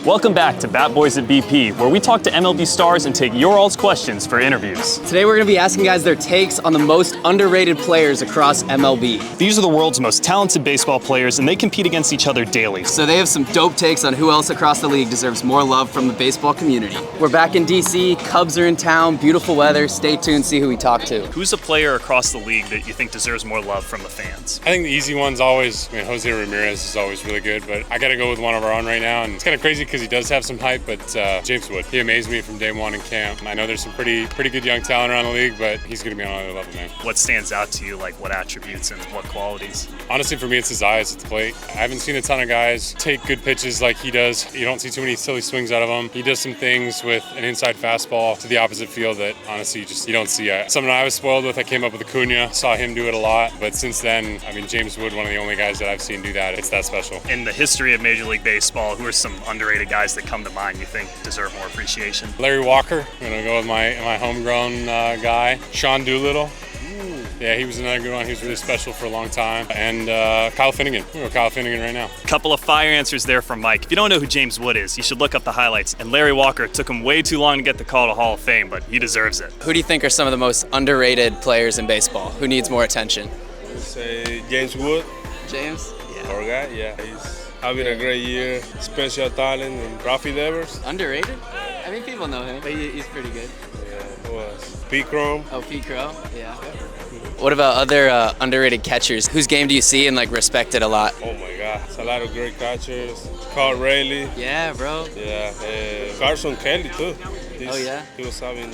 Welcome back to Bat Boys at BP, where we talk to MLB stars and take your all's questions for interviews. Today we're going to be asking guys their takes on the most underrated players across MLB. These are the world's most talented baseball players, and they compete against each other daily. So they have some dope takes on who else across the league deserves more love from the baseball community. We're back in DC, Cubs are in town, beautiful weather. Stay tuned, see who we talk to. Who's a player across the league that you think deserves more love from the fans? I think the easy one's always, Jose Ramírez is always really good, but I got to go with one of our own right now. And it's kind of crazy because he does have some hype, but James Wood. He amazed me from day one in camp. I know there's some pretty good young talent around the league, but he's going to be on another level, man. What stands out to you, like what attributes and what qualities? Honestly, for me, it's his eyes at the plate. I haven't seen a ton of guys take good pitches like he does. You don't see too many silly swings out of him. He does some things with an inside fastball to the opposite field that honestly you don't see. Something I was spoiled with. I came up with Acuna, saw him do it a lot, but since then, James Wood, one of the only guys that I've seen do that. It's that special. In the history of Major League Baseball, who are some underrated guys that come to mind you think deserve more appreciation? Larry Walker. I'm gonna go with my homegrown guy. Sean Doolittle. Yeah, he was another good one. He was really special for a long time. And Kyle Finnegan. We'll go Kyle Finnegan right now. Couple of fire answers there from Mike. If you don't know who James Wood is, you should look up the highlights. And Larry Walker took him way too long to get the call to Hall of Fame, but he deserves it. Who do you think are some of the most underrated players in baseball? Who needs more attention? I'd say James Wood. James? Yeah. Our guy, yeah. He's having a great year. Special talent. And Rafi Devers. Underrated? I mean, people know him, but he's pretty good. Yeah, who was Pete Chrome. Oh, Pete Crow? Yeah. What about other underrated catchers? Whose game do you see and respected a lot? Oh my God, it's a lot of great catchers. Carl Rayleigh. Yeah, bro. Yeah, Carson Kelly too. He's having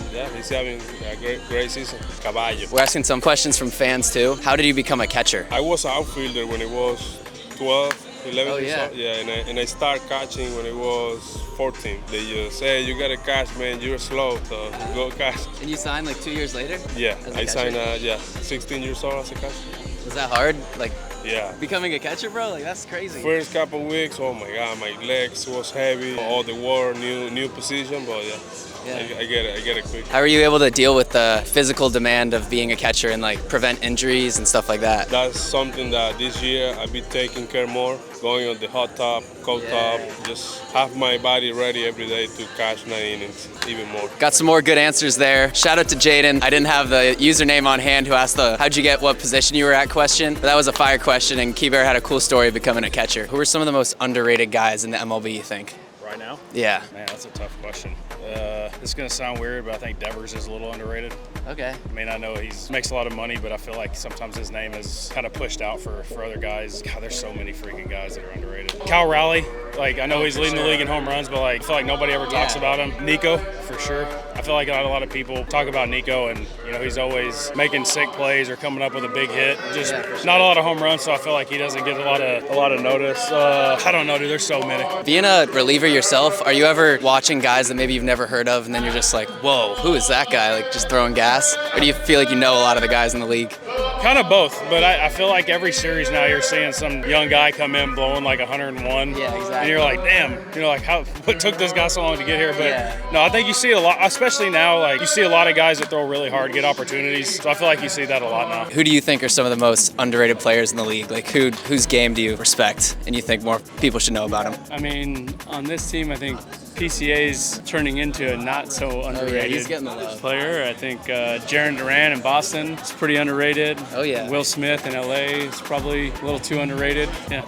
a great season. Caballo. We're asking some questions from fans too. How did you become a catcher? I was an outfielder when I was 12. 11 years old. Yeah, and I started catching when I was 14. They just say, you gotta catch, man, you're slow, so go catch. And you signed 2 years later? Yeah, I signed, 16 years old as a catcher. Was that hard? Yeah. Becoming a catcher, bro? That's crazy. First couple weeks, oh my God, my legs was heavy, all the war, new position, but yeah. I get it quick. How are you able to deal with the physical demand of being a catcher and prevent injuries and stuff like that? That's something that this year I've been taking care more, going on the hot top, cold top, just have my body ready every day to catch 9 innings, even more. Got some more good answers there. Shout out to Jaden. I didn't have the username on hand who asked the how'd you get what position you were at question, but that was a fire question, and Keibert had a cool story of becoming a catcher. Who are some of the most underrated guys in the MLB, you think? Right now? Yeah. Man, that's a tough question. This is going to sound weird, but I think Devers is a little underrated. Okay. I know he makes a lot of money, but I feel like sometimes his name is kind of pushed out for other guys. God, there's so many freaking guys that are underrated. Cal Raleigh, I know he's leading the league in home runs, but I feel like nobody ever talks about him. Nico, for sure. I feel like not a lot of people talk about Nico, and he's always making sick plays or coming up with a big hit. Just not a lot of home runs, so I feel like he doesn't get a lot of notice. I don't know, dude. There's so many. Being a reliever yourself, are you ever watching guys that maybe you've never heard of, and then you're just like, whoa, who is that guy? Just throwing gas? Or do you feel like you know a lot of the guys in the league? Kind of both, but I feel like every series now you're seeing some young guy come in blowing 101. Yeah, exactly. And you're like, damn, what took this guy so long to get here? But no, I think you see a lot, especially now, you see a lot of guys that throw really hard, get opportunities. So I feel like you see that a lot now. Who do you think are some of the most underrated players in the league? Whose game do you respect and you think more people should know about him? On this team, I think PCA's turning into a not so underrated he's getting the love. player. I think Jarren Duran in Boston is pretty underrated. Oh, yeah. Will Smith in LA is probably a little too underrated. Yeah.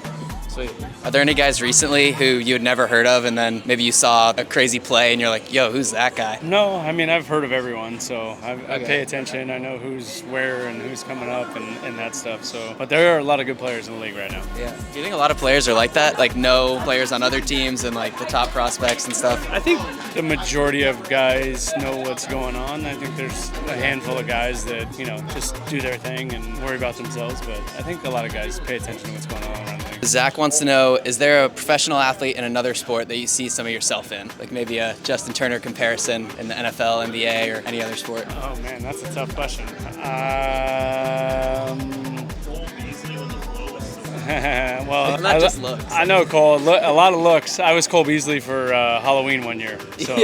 Sweet. Are there any guys recently who you had never heard of, and then maybe you saw a crazy play and you're like, yo, who's that guy? No, I've heard of everyone, so I pay attention. I know who's where and who's coming up and that stuff. But there are a lot of good players in the league right now. Yeah. Do you think a lot of players are like that? Know players on other teams and the top prospects and stuff? I think the majority of guys know what's going on. I think there's a handful of guys that, just do their thing and worry about themselves, but I think a lot of guys pay attention to what's going on around the league. Zach wants to know, is there a professional athlete in another sport that you see some of yourself in? Maybe a Justin Turner comparison in the NFL, NBA, or any other sport? Oh man, that's a tough question. Well, not just looks. I know Cole. A lot of looks. I was Cole Beasley for Halloween one year, so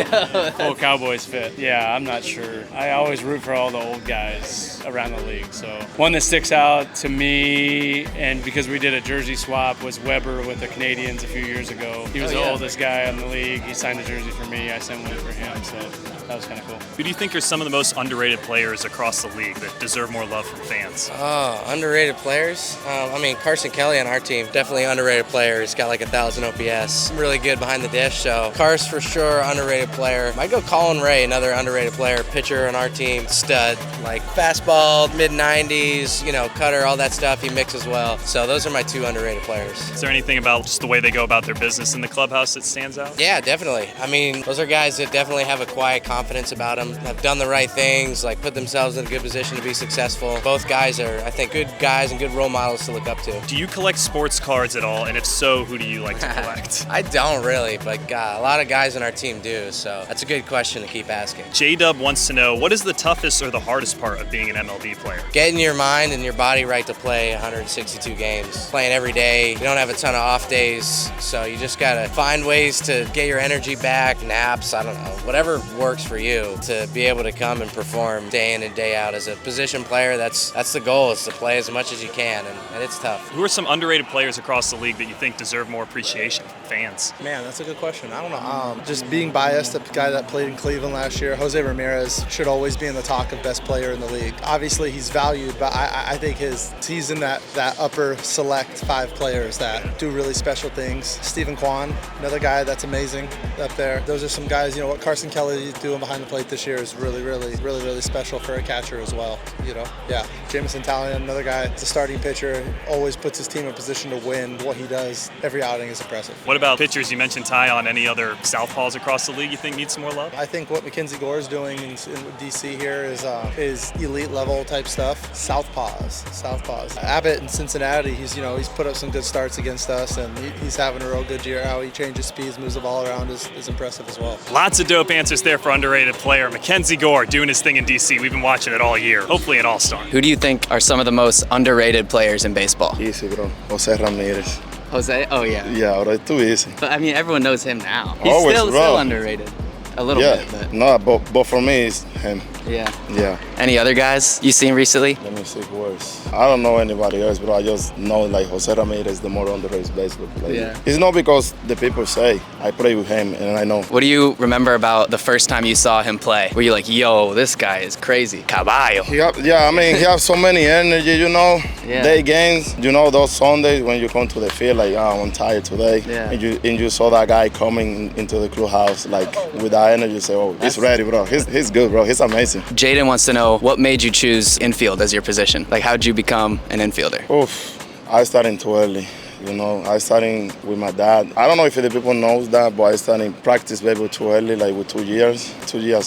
full Cowboys fit. Yeah, I'm not sure. I always root for all the old guys around the league. So one that sticks out to me, and because we did a jersey swap, was Weber with the Canadians a few years ago. He was the oldest guy in the league. He signed a jersey for me. I sent one for him, so that was kind of cool. Who do you think are some of the most underrated players across the league that deserve more love from fans? Oh, underrated players? I mean, Carson Kelly on our team, definitely underrated player. He's got like 1,000 OPS. Really good behind the dish, so Cars for sure, underrated player. Might go Colin Ray, another underrated player, pitcher on our team, stud. Like fastball, mid-90s, you know, cutter, all that stuff, he mixes well. So those are my 2 underrated players. Is there anything about just the way they go about their business in the clubhouse that stands out? Yeah, definitely. I mean, those are guys that definitely have a quiet confidence about them, have done the right things, like put themselves in a good position to be successful. Both guys are, I think, good guys and good role models to look up to. Do you collect sports cards at all? And if so, who do you like to collect? I don't really, but a lot of guys on our team do, so that's a good question to keep asking. J-Dub wants to know, what is the toughest or the hardest part of being an MLB player? Getting your mind and your body right to play 162 games. Playing every day. You don't have a ton of off days, so you just gotta find ways to get your energy back, naps, I don't know, whatever works for you to be able to come and perform day in and day out. As a position player, that's the goal, is to play as much as you can, and it's tough. Who are some underrated players across the league that you think deserve more appreciation from fans? Man, that's a good question. I don't know. Just being biased, the guy that played in Cleveland last year, Jose Ramírez, should always be in the talk of best player in the league. Obviously, he's valued, but I think he's in that upper select 5 players that do really special things. Stephen Kwan, another guy that's amazing up there. Those are some guys, you know, what Carson Kelly is doing behind the plate this year is really special for a catcher as well, you know. Yeah, Jameson Taillon, another guy, it's a starting pitcher, always puts his team in position to win. What he does every outing is impressive. What about pitchers? You mentioned Taillon. Any other southpaws across the league you think need some more love? I think what Mackenzie Gore is doing in DC here is elite level type stuff. Southpaws. Abbott in Cincinnati, he's put up some good starts against us, and he's having a real good year. How he changes speeds, moves the ball around is impressive as well. Lots of dope answers there for underrated player. Mackenzie Gore doing his thing in DC. We've been watching it all year. Hopefully an all-star. Who do you think are some of the most underrated players in baseball? Easy, bro. José Ramírez. Jose? Oh, yeah. Yeah, ahora es too easy. But I mean, everyone knows him now. He's Always, still underrated. A little bit. But. No, but for me, it's him. Yeah. Any other guys you seen recently? Let me see who else. I don't know anybody else, but I just know like José Ramírez is the more underrated baseball player. Yeah. It's not because the people say. I play with him and I know. What do you remember about the first time you saw him play? Were you like, yo, this guy is crazy? Caballo. He has so many energy, you know. Yeah. Day games, you know, those Sundays when you come to the field, like, I'm tired today. Yeah. And you saw that guy coming into the clubhouse, like, with that energy, you say, oh, he's ready, bro. He's good, bro. He's amazing. Jaden wants to know, what made you choose infield as your position? Like, how'd you become an infielder? I started too early. You know, I started with my dad. I don't know if the people knows that, but I started practice baseball too early, like with 2 years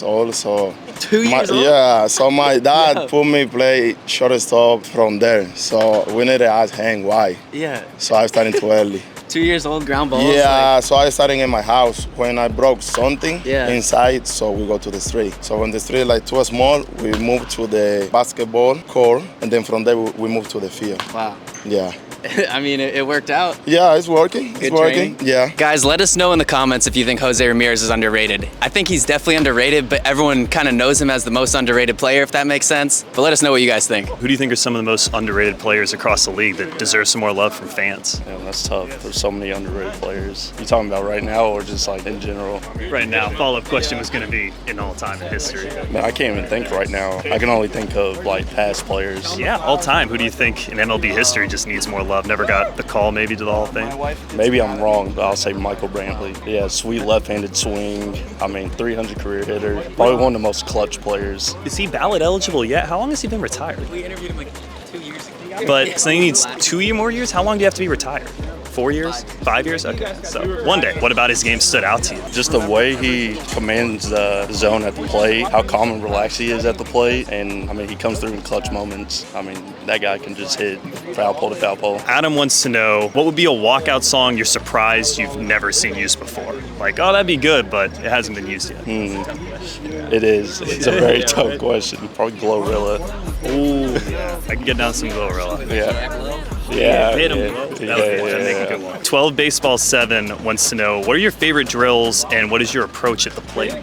old. So 2 years old? Yeah, so my dad put me play shortstop from there. So we need to ask him why. Yeah. So I started too early. 2 years old, ground balls? Yeah, so I started in my house. When I broke something inside, so we go to the street. So when the street like too small, we moved to the basketball court, and then from there we moved to the field. Wow. Yeah. I mean, it worked out. Yeah, it's working. It's working. Yeah. Guys, let us know in the comments if you think Jose Ramírez is underrated. I think he's definitely underrated, but everyone kind of knows him as the most underrated player, if that makes sense. But let us know what you guys think. Who do you think are some of the most underrated players across the league that deserve some more love from fans? Yeah, that's tough. There's so many underrated players. You talking about right now or just like in general? Right now. Follow-up question was going to be in all time in history. Man, I can't even think right now. I can only think of like past players. Yeah, all time. Who do you think in MLB history just needs more love? Never got the call maybe to the Hall of Fame? Maybe I'm wrong, but I'll say Michael Brantley. Yeah, sweet left-handed swing. I mean, 300 career hitter. Probably one of the most clutch players. Is he ballot eligible yet? How long has he been retired? We interviewed him like 2 years ago. But so he needs 2 more years? How long do you have to be retired? 4 years? 5 years? Okay, so one day. What about his game stood out to you? Just the way he commands the zone at the plate, how calm and relaxed he is at the plate, and I mean, he comes through in clutch moments. I mean, that guy can just hit foul pole to foul pole. Adam wants to know, what would be a walkout song you're surprised you've never seen used before? Like, oh, that'd be good, but it hasn't been used yet. It is. It's a very tough question. Probably Glorilla. Ooh, yeah. I can get down some Glorilla. Yeah. Hit him. Make a good one. 12 Baseball 7 wants to know, what are your favorite drills and what is your approach at the plate?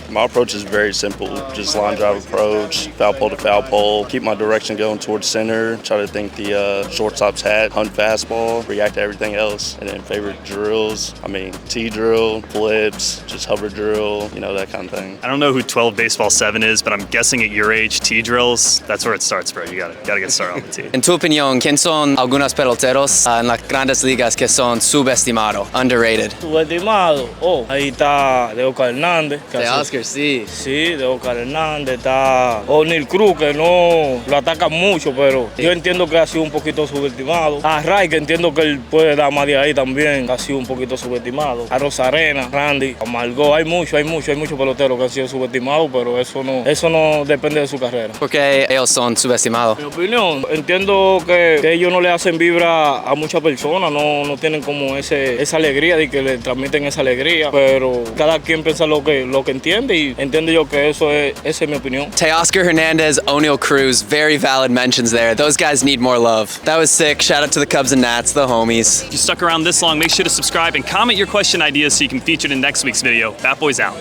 My approach is very simple. Just line drive approach, foul pole to foul pole. Keep my direction going towards center. Try to think the shortstop's hat, hunt fastball, react to everything else. And then favorite drills, I mean, T drill, flips, just hover drill, you know, that kind of thing. I don't know who 12 Baseball 7 is, but I'm guessing at your age, T drills, that's where it starts, bro. You gotta get started on the T. En tu opinión, ¿quién son algunos peloteros en las grandes ligas que son subestimados, underrated? Subestimado. Oh, ahí está de Oscar Hernández. De Oscar, sí. Sí, de Oscar Hernández. Está O'Neill Cruz, que no lo atacan mucho, pero yo entiendo que ha sido un poquito subestimado. A Ray, que entiendo que él puede dar más de ahí también, ha sido un poquito subestimado. A Rosarena, Randy, a Margot, hay muchos peloteros que han sido subestimados, pero eso no depende de su carrera. ¿Por qué ellos son subestimados? Mi opinión, entiendo que ellos no le hacen vibra a muchas personas, no tienen como esa alegría de que le transmiten esa alegría, pero cada quien piensa lo que entiende y entiendo yo que esa es mi opinión. Teoscar Hernandez, O'Neill Cruz, very valid mentions there. Those guys need more love. That was sick. Shout out to the Cubs and Nats, the homies. If you stuck around this long, make sure to subscribe and comment your question ideas so you can feature it in next week's video. Bat Boys out.